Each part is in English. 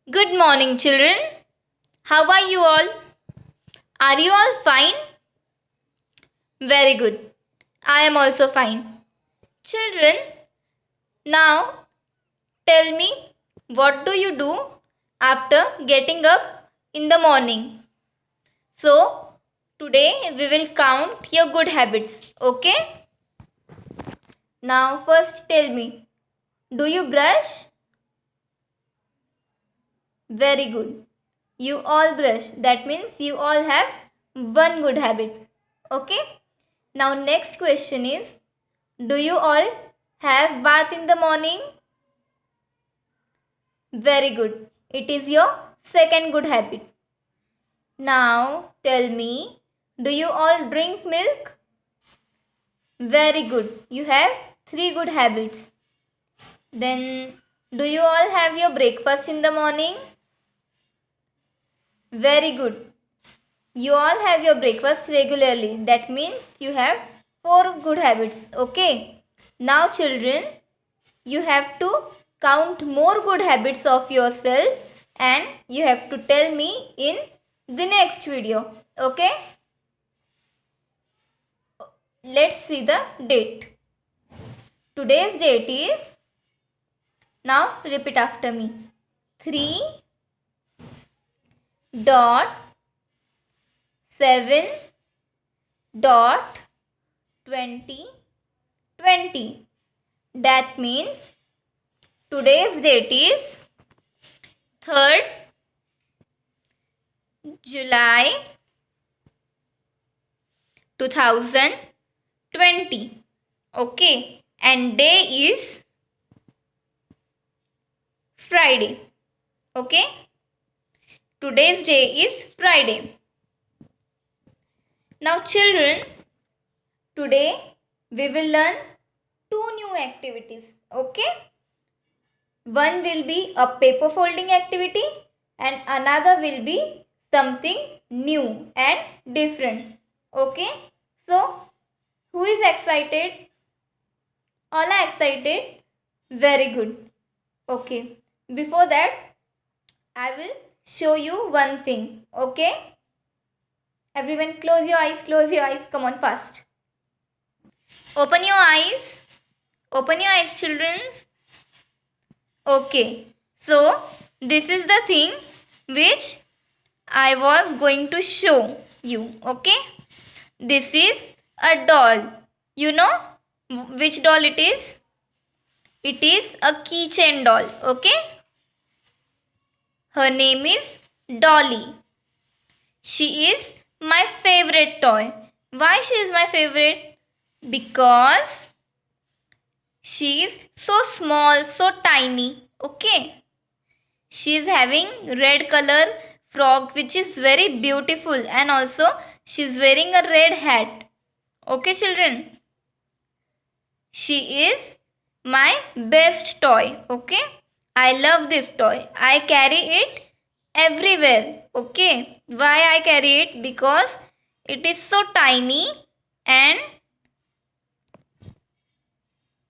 Good morning, children. How are you all? Are you all fine? Very good. I am also fine. Children, now tell me, what do you do after getting up in the morning? So, today we will count your good habits, okay? Now, first tell me, do you brush? Very good. You all brush. That means you all have one good habit. Okay? Now next question is, do you all have bath in the morning? Very good. It is your second good habit. Now tell me, do you all drink milk? Very good. You have three good habits. Then do you all have your breakfast in the morning? Very good. You all have your breakfast regularly. That means you have four good habits. Okay. Now children, you have to count more good habits of yourself and you have to tell me in the next video. Okay. Let's see the date. Today's date is, now repeat after me, 3.7.2020. That means today's date is 3rd July 2020. Okay, and day is Friday. Okay, today's day is Friday. Now children, today we will learn two new activities. Okay, one will be a paper folding activity and another will be something new and different. Okay, so who is excited? All are excited? Very good. Okay, before that I will show you one thing. Okay, everyone close your eyes, come on fast. Open your eyes. Open your eyes, children. Okay, so this is the thing which I was going to show you. Okay, this is a doll. You know which doll it is? It is a keychain doll. Okay, her name is Dolly. She is my favorite toy. Why she is my favorite? Because she is so small, so tiny. Okay, she is having red color frock which is very beautiful, and also she is wearing a red hat. Okay children, she is my best toy. Okay, I love this toy. I carry it everywhere. Okay, why I carry it? Because it is so tiny and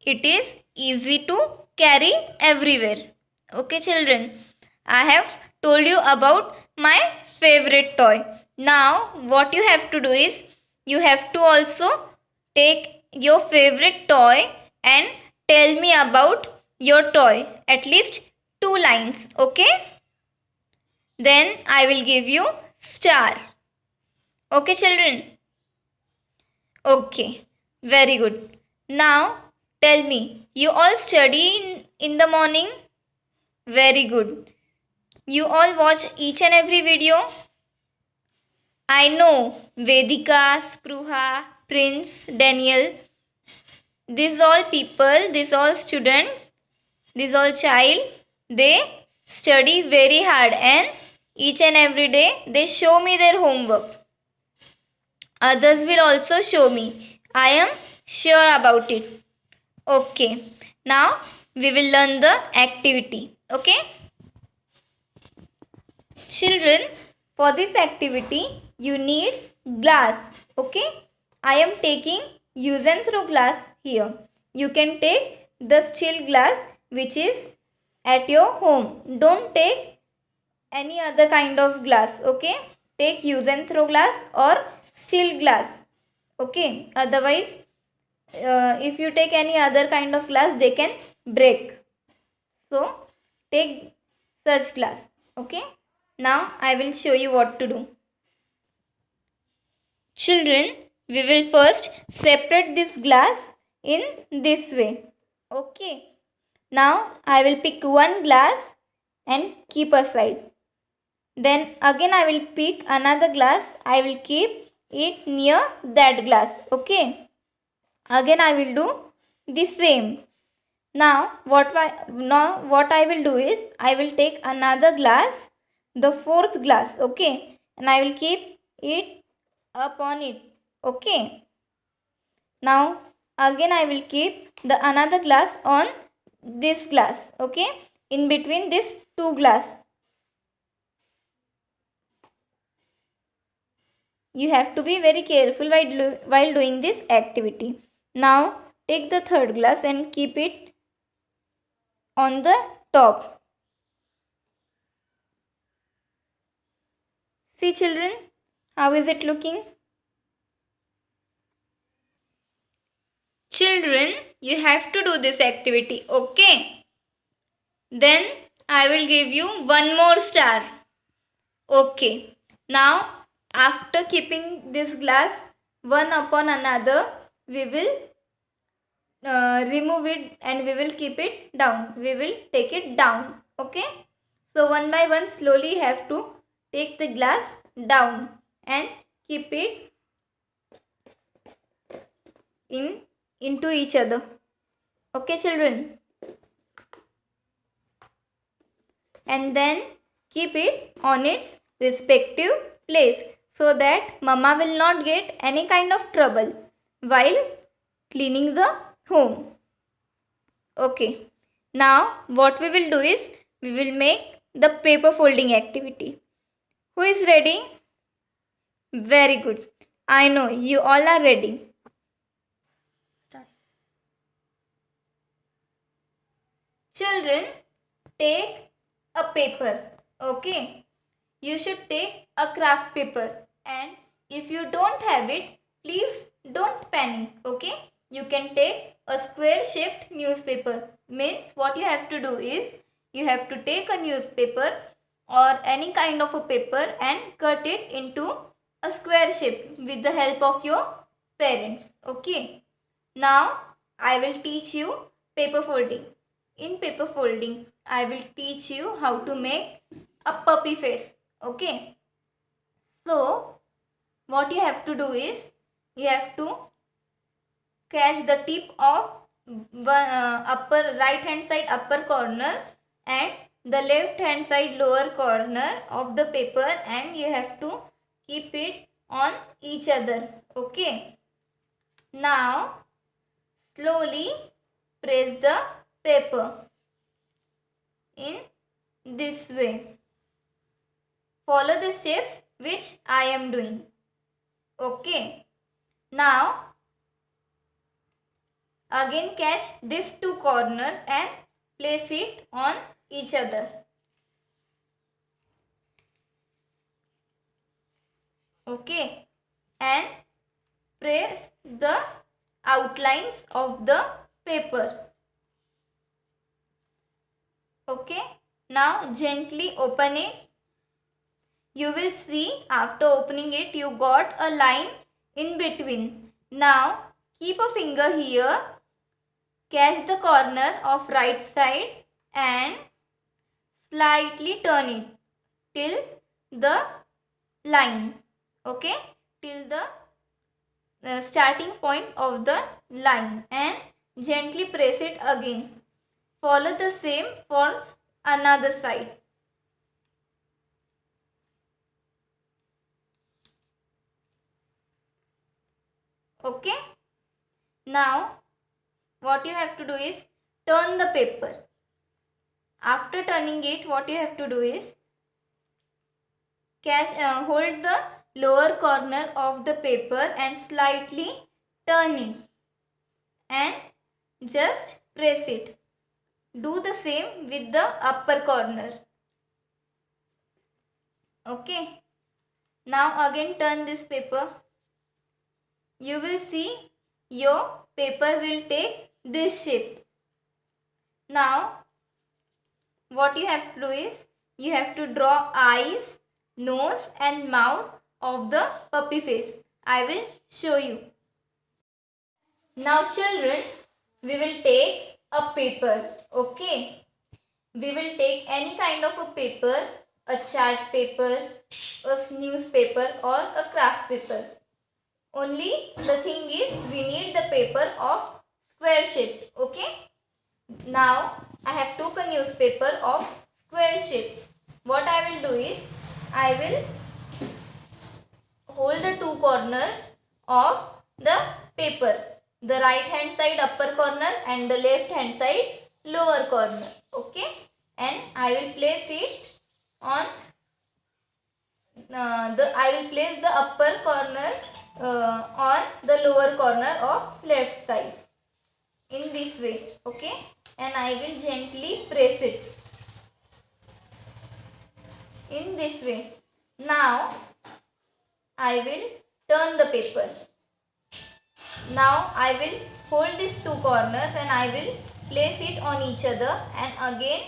it is easy to carry everywhere. Okay children, I have told you about my favorite toy. Now what you have to do is, you have to also take your favorite toy and tell me about your toy. At least 2 lines. Okay, then I will give you star. Okay children. Okay, very good. Now tell me, you all study in the morning? Very good. You all watch each and every video? I know Vedika, Spruha, Prince, Daniel, these all people, these all students, these all child, they study very hard and each and every day they show me their homework. Others will also show me. I am sure about it. Okay, now we will learn the activity. Okay, children, for this activity you need glass. Okay, I am taking use and throw glass here. You can take the steel glass which is at your home. Don't take any other kind of glass. Okay, take use and throw glass or steel glass. Okay, otherwise if you take any other kind of glass, they can break. So take such glass. Okay, now I will show you what to do. Children, we will first separate this glass in this way. Okay, now I will pick one glass and keep aside. Then again I will pick another glass. I will keep it near that glass. Okay, again I will do the same. Now what I will do is I will take another glass, the fourth glass. Okay, and I will keep it up on it. Okay, now again I will keep the another glass on this glass. Okay, in between this two glass. You have to be very careful while doing this activity. Now take the third glass and keep it on the top. See children, how is it looking? Children, you have to do this activity. Okay, then I will give you one more star. Okay, now after keeping this glass one upon another, we will remove it and we will keep it down. We will take it down. Okay, so one by one slowly you have to take the glass down and keep it into each other. Okay children, and then keep it on its respective place so that mama will not get any kind of trouble while cleaning the home. Okay, now what we will do is we will make the paper folding activity. Who is ready? Very good. I know you all are ready. Start. Children, take a paper. Okay, you should take a craft paper, and if you don't have it, please don't panic. Okay, you can take a square shaped newspaper. Means what you have to do is you have to take a newspaper or any kind of a paper and cut it into a square shape with the help of your parents. Okay, now I will teach you paper folding. In paper folding, I will teach you how to make a puppy face. Okay, so what you have to do is you have to catch the tip of upper right hand side upper corner and the left hand side lower corner of the paper, and you have to keep it on each other. Okay, now slowly press the paper in this way. Follow the steps which I am doing. Okay, now again catch these two corners and place it on each other. Okay, and press the outlines of the paper. Okay, now gently open it. You will see after opening it you got a line in between. Now keep a finger here, catch the corner of right side and slightly turn it till the line. Okay, till the starting point of the line, and gently press it again. Follow the same for another side. Okay, now what you have to do is turn the paper. After turning it, what you have to do is hold the lower corner of the paper and slightly turn it and just press it. Do the same with the upper corner. Okay. Now again turn this paper. You will see your paper will take this shape. Now what you have to do is you have to draw eyes, nose and mouth of the puppy face. I will show you. Now children, we will take a paper. Okay. We will take any kind of a paper, a chart paper, a newspaper or a craft paper. Only the thing is we need the paper of square shape. Okay. Now I have took a newspaper of square shape. What I will do is I will hold the two corners of the paper. The right hand side upper corner and the left hand side lower corner. Okay. And I will place it on I will place the upper corner on the lower corner of left side in this way. Okay. And I will gently press it in this way. Now I will turn the paper. Now I will hold these two corners and I will place it on each other, and again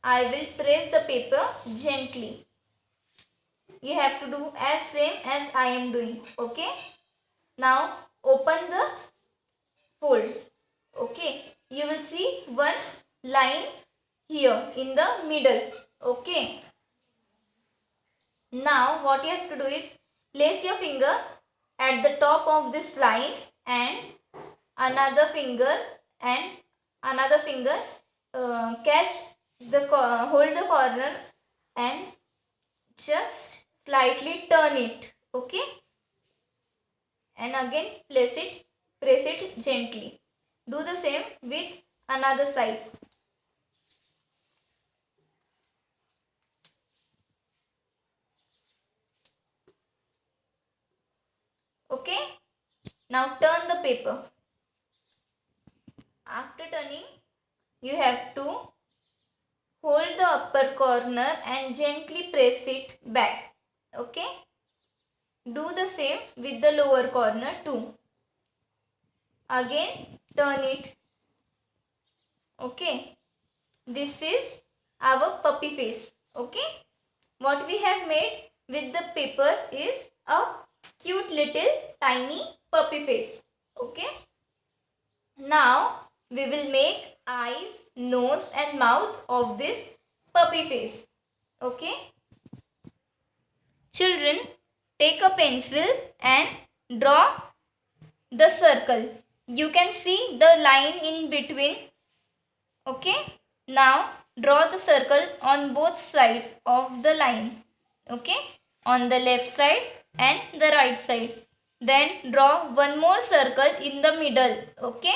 I will press the paper gently. You have to do as same as I am doing. Okay. Now open the fold. Okay. You will see one line here in the middle. Okay. Now what you have to do is place your finger at the top of this line and another finger catch the hold the corner and just slightly turn it. Okay. And again press it gently. Do the same with another side. Okay. Now turn the paper. After turning, you have to hold the upper corner and gently press it back. Okay. Do the same with the lower corner too. Again turn it. Okay. This is our puppy face. Okay. What we have made with the paper is a cute little tiny puppy face. Okay. Now we will make eyes, nose and mouth of this puppy face. Okay. Children, take a pencil and draw the circle. You can see the line in between. Okay. Now draw the circle on both sides of the line. Okay. On the left side and the right side. Then draw one more circle in the middle. Okay.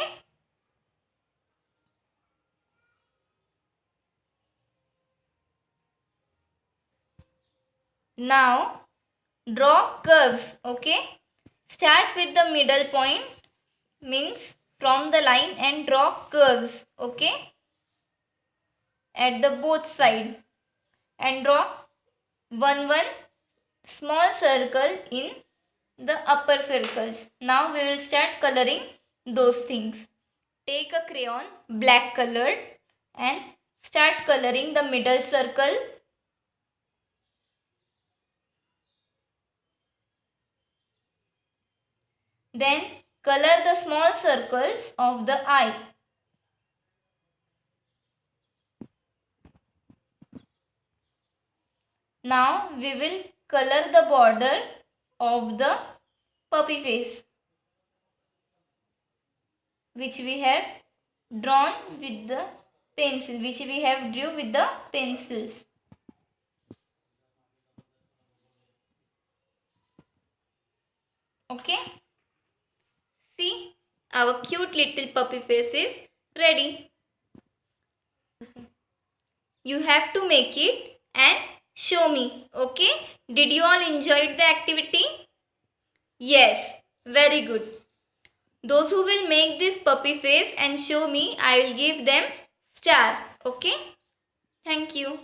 Now draw curves. Okay. Start with the middle point, means from the line, and draw curves. Okay. At the both side, and draw one small circle in the upper circles. Now we will start coloring those things. Take a crayon, black colored, and start coloring the middle circle. Then color the small circles of the eye. Now we will color the border of the puppy face, which we have drawn with the pencil, which we have drew with the pencils. Okay. See, our cute little puppy face is ready. You have to make it and show me. Okay. Did you all enjoy the activity? Yes. Very good. Those who will make this puppy face and show me, I will give them star. Okay. Thank you.